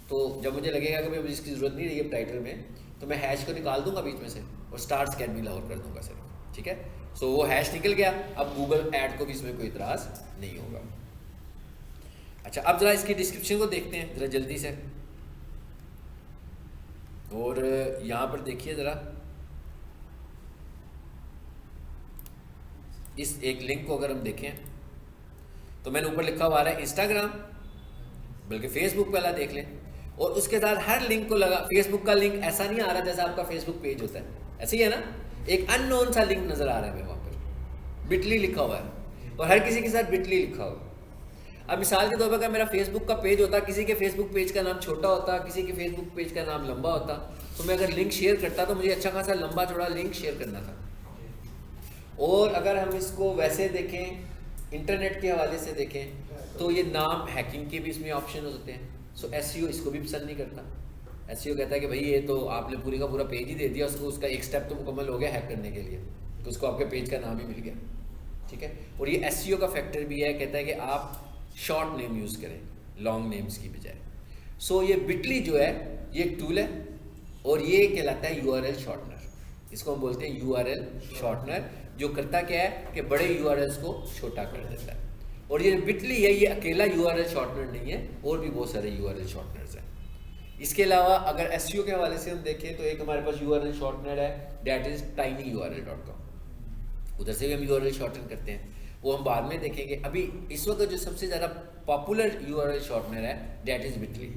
तो जब मुझे लगेगा कि मुझे इसकी ज़रूरत नहीं रही है टाइटल में, तो मैं हैश को निकाल दूंगा बीच में से और StarsAcademy Lahore कर दूंगा सिर्फ, ठीक है। सो वो हैश निकल गया, अब गूगल ऐड को भी इसमें कोई इतराज़ नहीं होगा। अच्छा, अब ज़रा इसकी डिस्क्रिप्शन को देखते हैं ज़रा जल्दी से, और यहाँ पर देखिए ज़रा इस एक लिंक को अगर हम देखें तो मैंने ऊपर लिखा हुआ है इंस्टाग्राम, बल्कि फेसबुक पहला देख लें, और उसके साथ हर लिंक को लगा, फेसबुक का लिंक ऐसा नहीं आ रहा जैसा आपका फेसबुक पेज होता है, ऐसे ही है ना, एक अननोन सा लिंक नज़र आ रहा है वहाँ पर, बिटली लिखा हुआ है और हर किसी के साथ बिटली लिखा हुआ है। अब मिसाल के तौर पर अगर मेरा फेसबुक का पेज होता, किसी के फेसबुक पेज का नाम छोटा होता, किसी के फेसबुक पेज का नाम लंबा होता, तो मैं अगर लिंक शेयर करता तो मुझे अच्छा खासा लंबा चौड़ा लिंक शेयर करना था। और अगर हम इसको वैसे देखें, इंटरनेट के हवाले से देखें, तो ये नाम हैकिंग के भी इसमें ऑप्शन होते हैं। सो SEO इसको भी पसंद नहीं करता। SEO कहता है कि भाई ये तो आपने पूरी का पूरा पेज ही दे दिया उसको, उसका एक स्टेप तो मुकम्मल हो गया हैक करने के लिए, तो उसको आपके पेज का नाम ही मिल गया, ठीक है। और ये SEO का फैक्टर भी है, कहता है कि आप शॉर्ट नेम यूज़ करें लॉन्ग नेम्स की बजाय। सो ये बिटली जो है ये एक टूल है और ये कहलाता है URL शॉर्टनर, इसको हम बोलते हैं URL शॉर्टनर, जो करता क्या है कि बड़े URLs को छोटा कर देता है। और ये बिटली है, ये अकेला URL शॉर्टनर नहीं है, और भी बहुत सारे URL शॉर्टनर्स हैं। इसके अलावा अगर SEO के हवाले से हम देखें तो एक हमारे पास URL शॉर्टनर है, डेट इज़ tinyurl.com, उधर से भी हम URL शॉर्टन करते हैं, वो हम बाद में देखेंगे। अभी इस वक्त जो सबसे ज़्यादा पॉपुलर URL शॉर्टनर है डेट इज़ बिटली।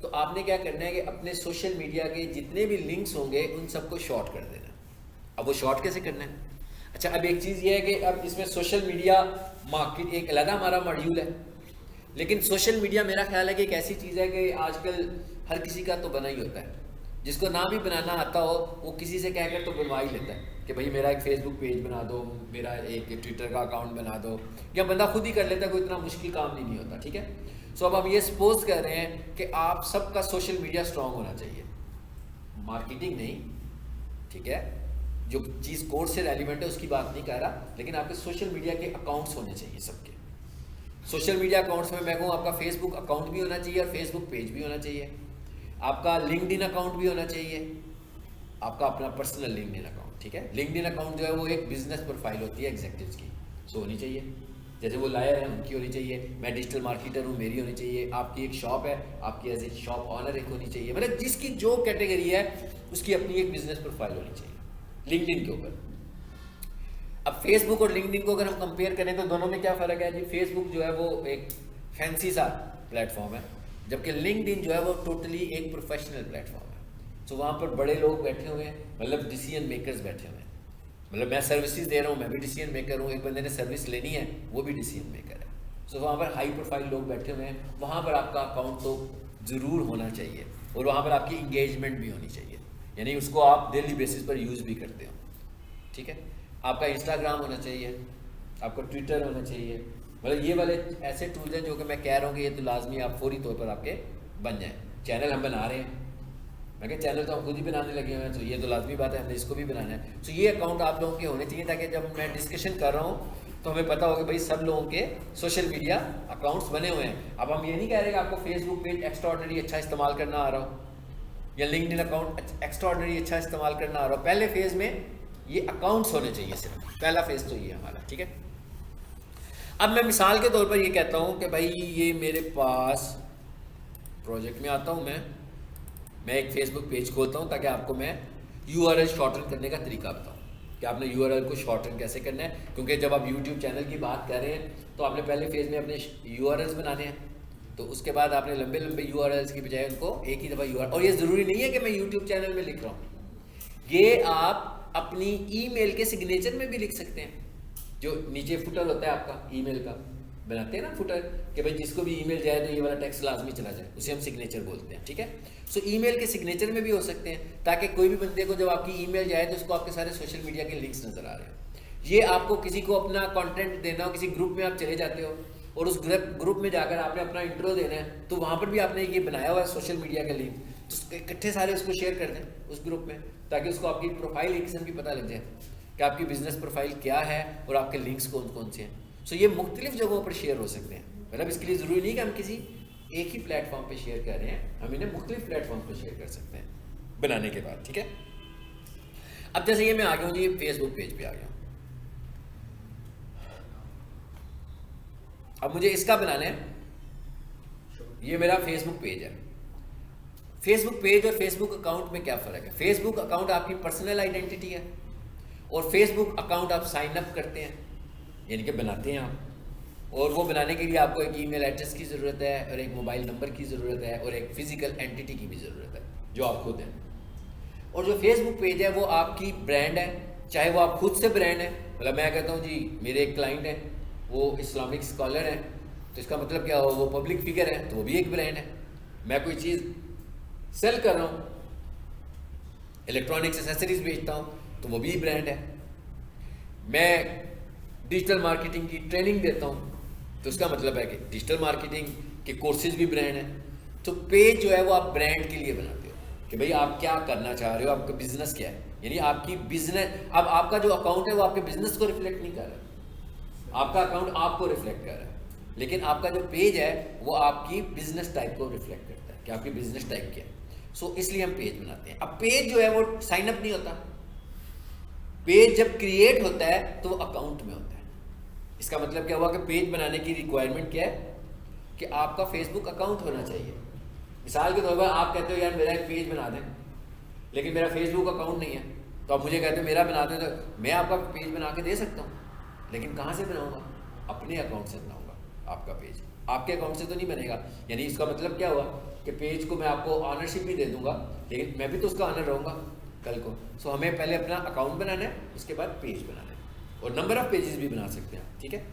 तो आपने क्या करना है कि अपने सोशल मीडिया के जितने भी लिंक्स होंगे उन सबको शॉर्ट कर देना। अब वो शॉर्ट कैसे करना है? अच्छा, अब एक चीज़ ये है कि अब इसमें सोशल मीडिया मार्केट एक अलग हमारा मॉड्यूल है, लेकिन सोशल मीडिया मेरा ख्याल है कि एक ऐसी चीज़ है कि आजकल हर किसी का तो बना ही होता है, जिसको ना भी बनाना आता हो वो किसी से कहकर तो बनवा ही लेता है कि भाई मेरा एक फेसबुक पेज बना दो, मेरा एक ट्विटर का अकाउंट बना दो, या बंदा खुद ही कर लेता है, कोई इतना मुश्किल काम नहीं होता, ठीक है। सो अब हम ये सपोज कर रहे हैं कि आप सबका सोशल मीडिया स्ट्रांग होना चाहिए, मार्केटिंग नहीं, ठीक है, जो चीज़ कोर्स से रेलिवेंट है उसकी बात नहीं कर रहा, लेकिन आपके सोशल मीडिया के अकाउंट्स होने चाहिए सबके। सोशल मीडिया अकाउंट्स में मैं कहूँ आपका फेसबुक अकाउंट भी होना चाहिए और फेसबुक पेज भी होना चाहिए, आपका लिंक्डइन अकाउंट भी होना चाहिए, आपका अपना पर्सनल लिंक्डइन अकाउंट, ठीक है। लिंक्डइन अकाउंट जो है वो एक बिजनेस प्रोफाइल होती है एग्जीक्यूटिव्स की, सो होनी चाहिए। जैसे वो लायर है उनकी होनी चाहिए, मैं डिजिटल मार्केटर हूँ मेरी होनी चाहिए, आपकी एक शॉप है आपकी एज ए शॉप ऑनर एक होनी चाहिए, मतलब जिसकी जो कैटेगरी है उसकी अपनी एक बिजनेस प्रोफाइल होनी चाहिए लिंक्डइन के ऊपर। अब फेसबुक और लिंक्डइन को अगर हम कंपेयर करें तो दोनों में क्या फ़र्क है जी? फेसबुक जो है वो एक फैंसी सा प्लेटफॉर्म है, जबकि लिंक्डइन जो है वो टोटली एक प्रोफेशनल प्लेटफॉर्म है। तो वहाँ पर बड़े लोग बैठे हुए हैं, मतलब डिसीजन मेकर्स बैठे हुए हैं, मतलब मैं सर्विसेज दे रहा हूँ, मैं भी डिसीजन मेकर हूँ, एक बंदे ने सर्विस लेनी है वो भी डिसीजन मेकर है। सो वहाँ पर हाई प्रोफाइल लोग बैठे हुए हैं, वहाँ पर आपका अकाउंट तो ज़रूर होना चाहिए और वहाँ पर आपकी इंगेजमेंट भी होनी चाहिए, यानी उसको आप डेली बेसिस पर यूज़ भी करते हो, ठीक है। आपका इंस्टाग्राम होना चाहिए, आपका ट्विटर होना चाहिए, मतलब ये वाले ऐसे टूल्स हैं जो कि मैं कह रहा हूँ कि ये तो लाजमी आप फौरी तौर पर आपके बन जाएँ। चैनल हम बना रहे हैं, मैं क्या चैनल तो हम खुद ही बनाने लगे हुए हैं, तो ये तो लाजमी बात है हमने इसको भी बनाना है। तो ये अकाउंट आप लोगों के होने चाहिए ताकि जब मैं डिस्कशन कर रहा हूँ तो हमें पता हो कि भाई सब लोगों के सोशल मीडिया अकाउंट्स बने हुए हैं। अब हम ये नहीं कह रहे कि आपको फेसबुक पेज एक्स्ट्राऑर्डिनरी अच्छा इस्तेमाल करना आ रहा हो या लिंक्डइन अकाउंट एक्स्ट्राऑर्डिनरी अच्छा इस्तेमाल करना आ रहा हो। पहले फेज़ में ये अकाउंट्स होने चाहिए, सिर्फ पहला फेज़ तो ये हमारा, ठीक है। अब मैं मिसाल के तौर पर ये कहता हूँ कि भाई ये मेरे पास प्रोजेक्ट में आता हूँ, मैं एक फेसबुक पेज खोलता हूँ ताकि आपको मैं URL शॉर्टन करने का तरीका बताऊँ कि आपने URL को शॉर्टन कैसे करना है, क्योंकि जब आप YouTube चैनल की बात कर रहे हैं तो आपने पहले फेज़ में अपने URLs बनाने हैं, तो उसके बाद आपने लंबे लंबे URLs की बजाय उनको एक ही दफ़ा URL, और ये ज़रूरी नहीं है कि मैं YouTube चैनल में लिख रहा हूँ, ये आप अपनी ईमेल के सिग्नेचर में भी लिख सकते हैं। जो नीचे फुटर होता है आपका ईमेल का, बनाते हैं ना फुटर, कि भाई जिसको भी ईमेल जाए तो ये वाला टेक्स्ट लाजमी चला जाए, उसे हम सिग्नेचर बोलते हैं, ठीक है। सो ईमेल के सिग्नेचर में भी हो सकते हैं ताकि कोई भी बंदे को जब आपकी ईमेल जाए तो उसको आपके सारे सोशल मीडिया के लिंक्स नज़र आ रहे हैं। ये आपको किसी को अपना कंटेंट देना हो, किसी ग्रुप में आप चले जाते हो और उस ग्रुप में जाकर आपने अपना इंट्रो देना है, तो वहाँ पर भी आपने ये बनाया हुआ है सोशल मीडिया का लिंक, तो इकट्ठे सारे उसको शेयर कर दें उस ग्रुप में, ताकि उसको आपकी प्रोफाइल एक किस्म की पता लग जाए कि आपकी बिजनेस प्रोफाइल क्या है और आपके लिंक्स कौन कौन से हैं। सो ये मुख्तलिफ जगहों पर शेयर हो सकते हैं, मतलब इसके लिए ज़रूरी नहीं कि हम किसी एक ही प्लेटफॉर्म पे शेयर कर रहे हैं, हम इन्हें मुख्तलिफ प्लेटफॉर्म पे शेयर कर सकते हैं बनाने के बाद, ठीक है। अब जैसे ये मैं आ गया हूँ जी फेसबुक पेज पे आ गया हूँ, अब मुझे इसका बनाना है, ये मेरा फेसबुक पेज है। फेसबुक पेज और फेसबुक अकाउंट में क्या फ़र्क है? फेसबुक अकाउंट आपकी पर्सनल आइडेंटिटी है और फेसबुक अकाउंट आप साइन अप करते हैं, यानी कि बनाते हैं आप, और वो बनाने के लिए आपको एक ईमेल एड्रेस की ज़रूरत है और एक मोबाइल नंबर की ज़रूरत है और एक फ़िज़िकल एंटिटी की भी ज़रूरत है जो आप खुद हैं। और जो फेसबुक पेज है वो आपकी ब्रांड है, चाहे वो आप खुद से ब्रांड है, मतलब मैं कहता हूँ जी मेरे एक क्लाइंट है वो इस्लामिक स्कॉलर है, तो इसका मतलब क्या हो, वो पब्लिक फिगर है तो वो भी एक ब्रांड है। मैं कोई चीज़ सेल कर रहा हूँ, इलेक्ट्रॉनिक्स एसेसरीज बेचता हूँ तो वो भी ब्रांड है। मैं डिजिटल मार्केटिंग की ट्रेनिंग देता हूँ तो उसका मतलब है कि डिजिटल मार्केटिंग के कोर्सेज भी ब्रांड हैं। तो पेज जो है वो आप ब्रांड के लिए बनाते हो कि भाई आप क्या करना चाह रहे हो, आपका बिजनेस क्या है, यानी आपकी बिजनेस, अब आपका जो अकाउंट है वो आपके बिजनेस को रिफ्लेक्ट नहीं कर रहा, आपका अकाउंट आपको रिफ्लेक्ट कर रहा है, लेकिन आपका जो पेज है वो आपकी बिजनेस टाइप को रिफ्लेक्ट करता है कि आपकी बिजनेस टाइप क्या है। सो इसलिए हम पेज बनाते हैं। अब पेज जो है वो साइन अप नहीं होता, पेज जब क्रिएट होता है तो वो अकाउंट में होता है। इसका मतलब क्या हुआ कि पेज बनाने की रिक्वायरमेंट क्या है कि आपका फेसबुक अकाउंट होना चाहिए। मिसाल के तौर पर आप कहते हो यार मेरा एक पेज बना दें, लेकिन मेरा फेसबुक अकाउंट नहीं है, तो आप मुझे कहते हो मेरा बना दें, तो मैं आपका पेज बना के दे सकता हूँ, लेकिन कहाँ से बनाऊँगा? अपने अकाउंट से बनाऊँगा। आपका पेज आपके अकाउंट से तो नहीं बनेगा, यानी इसका मतलब क्या हुआ कि पेज को मैं आपको ऑनरशिप भी दे दूंगा, लेकिन मैं भी तो उसका ऑनर रहूँगा कल को। सो हमें पहले अपना अकाउंट बनाना है, उसके बाद पेज बनाना है, और नंबर ऑफ पेजेस भी बना सकते हैं, ठीक है।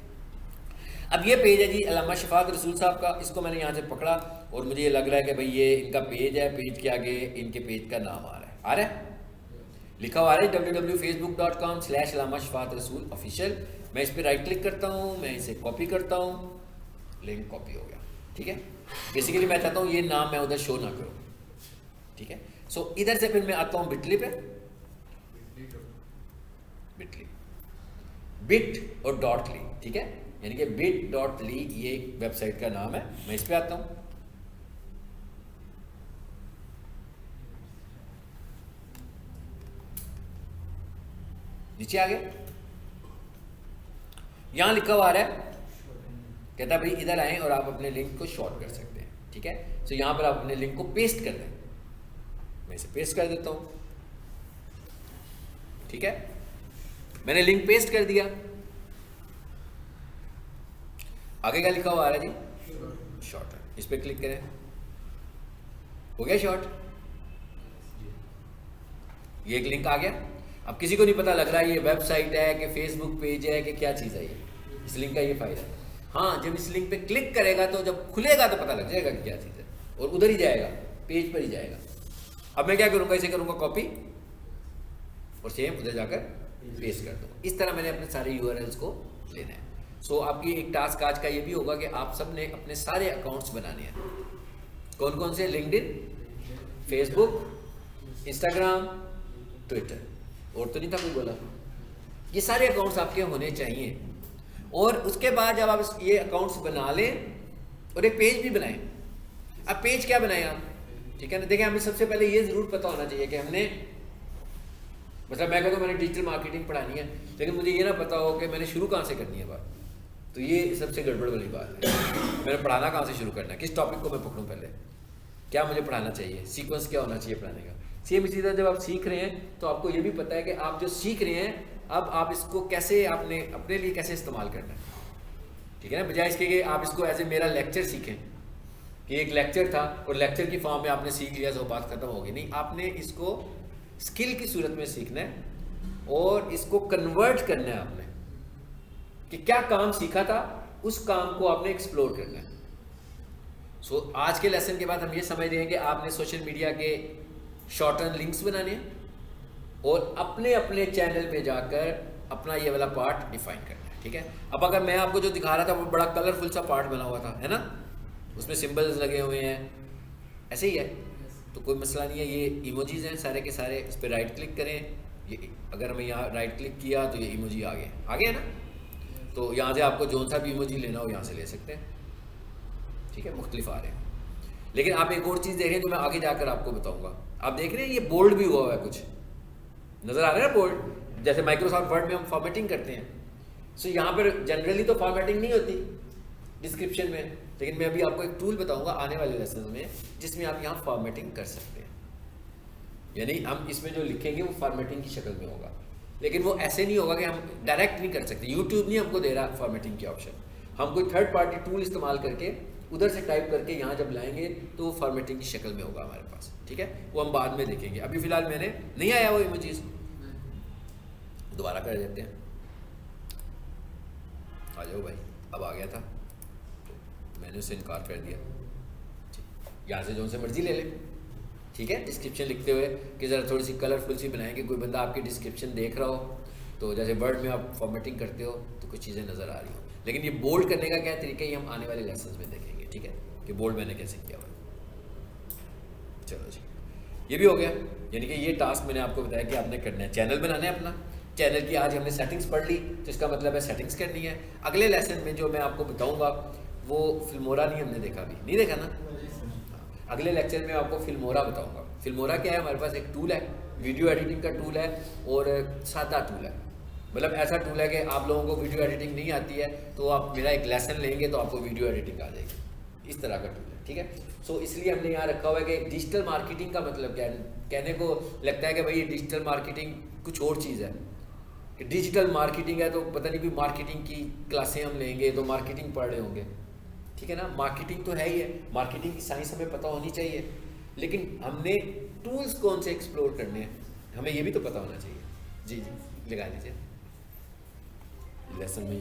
अब ये पेज है जी अल्लामा शफात रसूल साहब का, इसको मैंने यहाँ से पकड़ा और मुझे ये लग रहा है कि भाई ये इनका पेज है, पेज के आगे इनके पेज का नाम आ रहा है लिखा हुआ आ रहा है www.facebook.com/अल्लामा शफात रसूल ऑफिशियल। मैं इस पर राइट क्लिक करता हूँ, मैं इसे कॉपी करता हूँ, लिंक कॉपी हो गया, ठीक है। बेसिकली मैं चाहता हूँ ये नाम मैं उधर शो ना करूँ, ठीक है। सो इधर से फिर मैं आता हूँ बिटली पे, बिटली, बिट और .ly, ठीक है, यानी कि bit.ly ये एक वेबसाइट का नाम है। मैं इस पे आता हूँ, नीचे आ गया, यहां लिखा हुआ आ रहा है, कहता है भाई इधर आए और आप अपने लिंक को शॉर्ट कर सकते हैं, ठीक है। तो यहां पर आप अपने लिंक को पेस्ट कर दें, मैं इसे पेस्ट कर देता हूं, ठीक है, मैंने लिंक पेस्ट कर दिया। आगे क्या लिखा हुआ आ रहा है जी, शॉर्ट, इस पर क्लिक करें, हो गया शॉर्ट, ये एक लिंक आ गया। अब किसी को नहीं पता लग रहा है ये वेबसाइट है कि फेसबुक पेज है कि क्या चीज़ है ये, इस लिंक का ये फायदा है। हाँ, जब इस लिंक पे क्लिक करेगा तो जब खुलेगा तो पता लग जाएगा कि क्या चीज़ है, और उधर ही जाएगा, पेज पर ही जाएगा। अब मैं क्या करूँगा, इसे करूँगा कॉपी और सेम उधर जाकर पेस्ट कर दूँगा। इस तरह मैंने अपने सारे यूआरएल्स को लेना है। सो आपकी एक टास्क आज का ये भी होगा कि आप सब ने अपने सारे अकाउंट्स बनाने हैं। कौन कौन से? लिंक्डइन, फेसबुक, इंस्टाग्राम, ट्विटर, और तो नहीं था कोई बोला। ये सारे अकाउंट्स आपके होने चाहिए। और उसके बाद जब आप ये अकाउंट्स बना लें और एक पेज भी बनाएं। अब पेज क्या बनाएं आप, ठीक है ना। देखिए, हमें सबसे पहले ये ज़रूर पता होना चाहिए कि हमने, मतलब मैं कहता हूँ मैंने डिजिटल मार्केटिंग पढ़ानी है, लेकिन मुझे ये ना पता हो कि मैंने शुरू कहाँ से करनी है बात, तो ये सबसे गड़बड़ वाली बात है। मैंने पढ़ाना कहाँ से शुरू करना है, किस टॉपिक को मैं पकड़ूँ पहले, क्या मुझे पढ़ाना चाहिए, सीक्वेंस क्या होना चाहिए पढ़ाने का। सेम इसी तरह जब आप सीख रहे हैं तो आपको ये भी पता है कि आप जो सीख रहे हैं अब आप इसको कैसे आपने अपने लिए कैसे इस्तेमाल करना है, ठीक है ना। बजाय इसके कि आप इसको ऐसे मेरा लेक्चर सीखें कि एक लेक्चर था और लेक्चर की फॉर्म में आपने सीख लिया तो बात खत्म होगी, नहीं, आपने इसको स्किल की सूरत में सीखना है और इसको कन्वर्ट करना है आपने, कि क्या काम सीखा था उस काम को आपने एक्सप्लोर करना है। सो आज के लेसन के बाद हम ये समझ रहे हैं कि आपने सोशल मीडिया के शॉर्ट टर्म लिंक्स बनाने हैं और अपने अपने चैनल पे जाकर अपना ये वाला पार्ट डिफाइन करना है, ठीक है। अब अगर मैं आपको जो दिखा रहा था वो बड़ा कलरफुल सा पार्ट बना हुआ था, है ना, उसमें सिंबल्स लगे हुए हैं, ऐसे ही है, तो कोई मसला नहीं है। ये इमोजीज हैं सारे के सारे, इस पर राइट क्लिक करें, ये अगर मैं यहाँ राइट क्लिक किया तो ये इमोजी आ गए ना, तो यहाँ से आपको जो सा भी इमोजी लेना हो यहाँ से ले सकते हैं, ठीक है, मुख्तलिफ आ रहे हैं। लेकिन आप एक और चीज़ देखें जो मैं आगे जाकर आपको बताऊंगा। आप देख रहे हैं ये बोल्ड भी हुआ है, कुछ नज़र आ रहा है ना बोल्ड, जैसे माइक्रोसॉफ्ट वर्ड में हम फॉर्मेटिंग करते हैं। सो यहाँ पर जनरली तो फॉर्मेटिंग नहीं होती डिस्क्रिप्शन में, लेकिन मैं अभी आपको एक टूल बताऊंगा आने वाले लेसन में जिसमें आप यहाँ फॉर्मेटिंग कर सकते हैं। यानी हम इसमें जो लिखेंगे वो फॉर्मेटिंग की शक्ल में होगा, लेकिन वो ऐसे नहीं होगा कि हम डायरेक्ट नहीं कर सकते। यूट्यूब नहीं हमको दे रहा फॉर्मेटिंग की ऑप्शन, हम कोई थर्ड पार्टी टूल इस्तेमाल करके उधर से टाइप करके यहाँ जब लाएंगे तो वो फॉर्मेटिंग की शक्ल में होगा हमारे पास, ठीक है, वो हम बाद में देखेंगे। अभी फिलहाल मैंने नहीं आया वो इमोजीज, दोबारा कर देते हैं, आ जाओ भाई, अब आ गया था तो मैंने उससे इनकार कर दिया। यहाँ से जो से मर्जी ले ले, ठीक है। डिस्क्रिप्शन लिखते हुए कि ज़रा थोड़ी सी कलरफुल सी बनाएंगे, कोई बंदा आपकी डिस्क्रिप्शन देख रहा हो तो जैसे वर्ड में आप फॉर्मेटिंग करते हो तो कुछ चीज़ें नज़र आ रही हो। लेकिन ये बोल्ड करने का क्या तरीका है हम आने वाले लेसन में देखेंगे, ठीक है, कि बोल्ड मैंने कैसे किया हुआ। चलो जी, ये भी हो गया। यानी कि ये टास्क मैंने आपको बताया कि आपने करना है, चैनल बनाना है अपना। चैनल की आज हमने सेटिंग्स पढ़ ली, तो इसका मतलब है सेटिंग्स करनी है। अगले लेसन में जो मैं आपको बताऊंगा वो फिल्मोरा नहीं हमने देखा, अभी नहीं देखा ना, अगले लेक्चर में आपको फिल्मोरा बताऊंगा। फिल्मोरा क्या है, हमारे पास एक टूल है, वीडियो एडिटिंग का टूल है और सादा टूल है। मतलब ऐसा टूल है कि आप लोगों को वीडियो एडिटिंग नहीं आती है तो आप मेरा एक लेसन लेंगे तो आपको वीडियो एडिटिंग आ जाएगी, इस तरह का टूल है, ठीक है। सो इसलिए हमने यहाँ रखा हुआ है कि डिजिटल मार्केटिंग का मतलब क्या है। कहने को लगता है कि भाई ये डिजिटल मार्केटिंग कुछ और चीज़ है, कि डिजिटल मार्केटिंग है तो पता नहीं कोई मार्केटिंग की क्लासें हम लेंगे तो मार्केटिंग पढ़ रहे होंगे, ठीक है ना। मार्केटिंग तो है ही है, मार्केटिंग की साइंस हमें पता होनी चाहिए, लेकिन हमने टूल्स कौन से एक्सप्लोर करने हैं हमें ये भी तो पता होना चाहिए। जी जी, लगा लीजिए लेसन में।